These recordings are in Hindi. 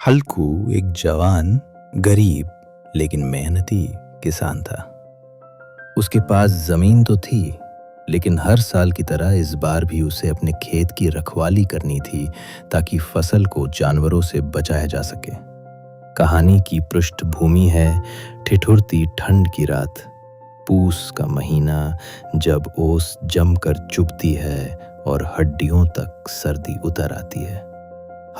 हल्कू एक जवान, गरीब लेकिन मेहनती किसान था। उसके पास जमीन तो थी, लेकिन हर साल की तरह इस बार भी उसे अपने खेत की रखवाली करनी थी ताकि फसल को जानवरों से बचाया जा सके। कहानी की पृष्ठभूमि है ठिठुरती ठंड की रात, पूस का महीना, जब ओस जमकर चुभती है और हड्डियों तक सर्दी उतर आती है।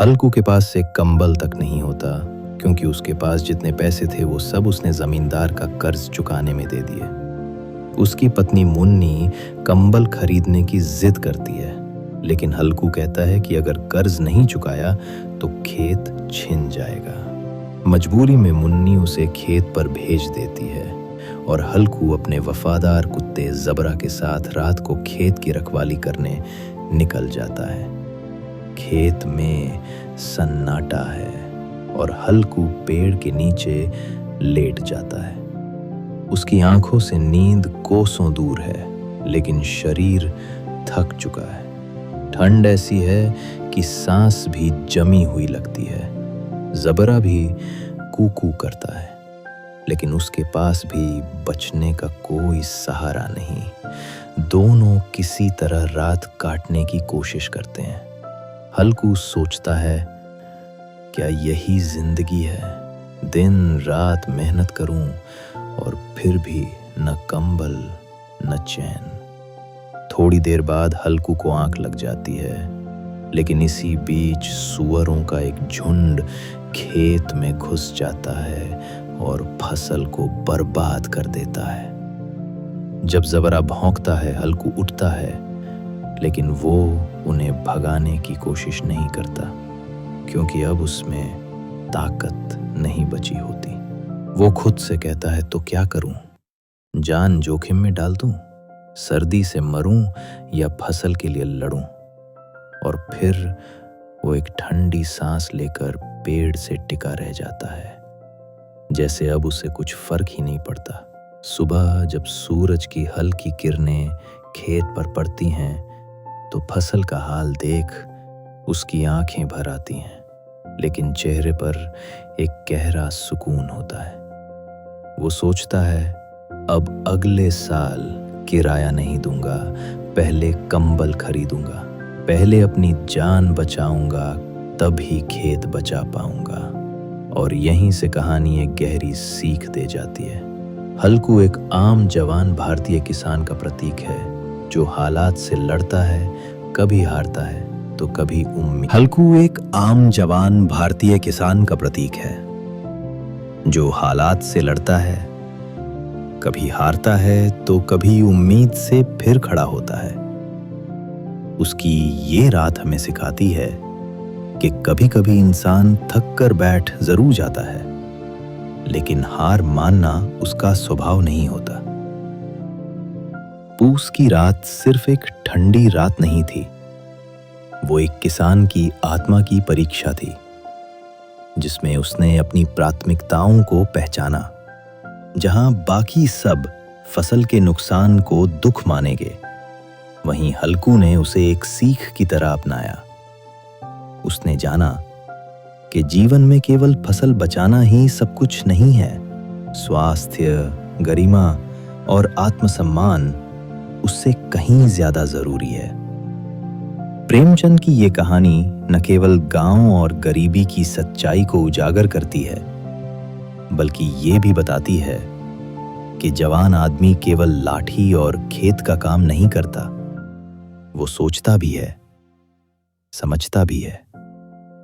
हल्कू के पास एक कंबल तक नहीं होता, क्योंकि उसके पास जितने पैसे थे वो सब उसने जमींदार का कर्ज चुकाने में दे दिए। उसकी पत्नी मुन्नी कंबल खरीदने की जिद करती है, लेकिन हल्कू कहता है कि अगर कर्ज नहीं चुकाया तो खेत छिन जाएगा। मजबूरी में मुन्नी उसे खेत पर भेज देती है और हल्कू अपने वफादार कुत्ते जबरा के साथ रात को खेत की रखवाली करने निकल जाता है। खेत में सन्नाटा है और हल्कू पेड़ के नीचे लेट जाता है। उसकी आंखों से नींद कोसों दूर है, लेकिन शरीर थक चुका है। ठंड ऐसी है कि सांस भी जमी हुई लगती है। जबरा भी कूकू करता है, लेकिन उसके पास भी बचने का कोई सहारा नहीं। दोनों किसी तरह रात काटने की कोशिश करते हैं। हल्कू सोचता है, क्या यही जिंदगी है? दिन रात मेहनत करूं और फिर भी न कंबल न चैन। थोड़ी देर बाद हल्कू को आंख लग जाती है, लेकिन इसी बीच सुअरों का एक झुंड खेत में घुस जाता है और फसल को बर्बाद कर देता है। जब जबरा भौंकता है, हल्कू उठता है, लेकिन वो उन्हें भगाने की कोशिश नहीं करता, क्योंकि अब उसमें ताकत नहीं बची होती। वो खुद से कहता है, तो क्या करूं? जान जोखिम में डाल दूं? सर्दी से मरूं या फसल के लिए लड़ूं? और फिर वो एक ठंडी सांस लेकर पेड़ से टिका रह जाता है, जैसे अब उसे कुछ फर्क ही नहीं पड़ता। सुबह जब सूरज की हल्की किरणें खेत पर पड़ती हैं, तो फसल का हाल देख उसकी आंखें भर आती हैं, लेकिन चेहरे पर एक गहरा सुकून होता है। वो सोचता है, अब अगले साल किराया नहीं दूंगा, पहले कंबल खरीदूंगा, पहले अपनी जान बचाऊंगा, तभी खेत बचा पाऊंगा। और यहीं से कहानी एक गहरी सीख दे जाती है। हल्कू एक आम जवान भारतीय किसान का प्रतीक है, जो हालात से लड़ता है, कभी हारता है तो कभी उम्मीद। हल्कू एक आम जवान भारतीय किसान का प्रतीक है, जो हालात से लड़ता है, कभी हारता है तो कभी उम्मीद से फिर खड़ा होता है। उसकी ये रात हमें सिखाती है कि कभी कभी इंसान थक कर बैठ जरूर जाता है, लेकिन हार मानना उसका स्वभाव नहीं होता। पूस की रात सिर्फ एक ठंडी रात नहीं थी, वो एक किसान की आत्मा की परीक्षा थी, जिसमें उसने अपनी प्राथमिकताओं को पहचाना। जहां बाकी सब फसल के नुकसान को दुख मानेंगे, वहीं हल्कू ने उसे एक सीख की तरह अपनाया। उसने जाना कि जीवन में केवल फसल बचाना ही सब कुछ नहीं है। स्वास्थ्य, गरिमा और आत्मसम्मान उससे कहीं ज्यादा जरूरी है। प्रेमचंद की ये कहानी न केवल गांव और गरीबी की सच्चाई को उजागर करती है, बल्कि ये भी बताती है कि जवान आदमी केवल लाठी और खेत का काम नहीं करता, वो सोचता भी है, समझता भी है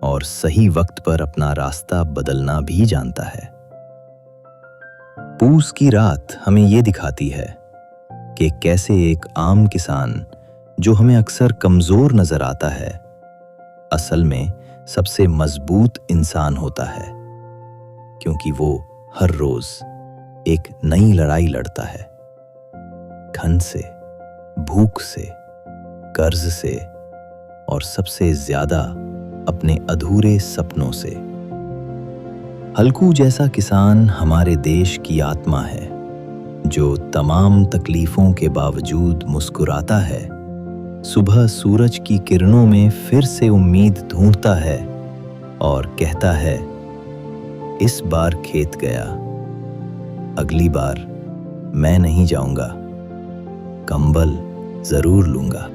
और सही वक्त पर अपना रास्ता बदलना भी जानता है। पूस की रात हमें ये दिखाती है कि कैसे एक आम किसान, जो हमें अक्सर कमजोर नजर आता है, असल में सबसे मजबूत इंसान होता है, क्योंकि वो हर रोज एक नई लड़ाई लड़ता है। घन से, भूख से, कर्ज से और सबसे ज्यादा अपने अधूरे सपनों से। हल्कू जैसा किसान हमारे देश की आत्मा है, जो तमाम तकलीफों के बावजूद मुस्कुराता है, सुबह सूरज की किरणों में फिर से उम्मीद ढूंढता है और कहता है, इस बार खेत गया, अगली बार मैं नहीं जाऊंगा, कंबल जरूर लूंगा।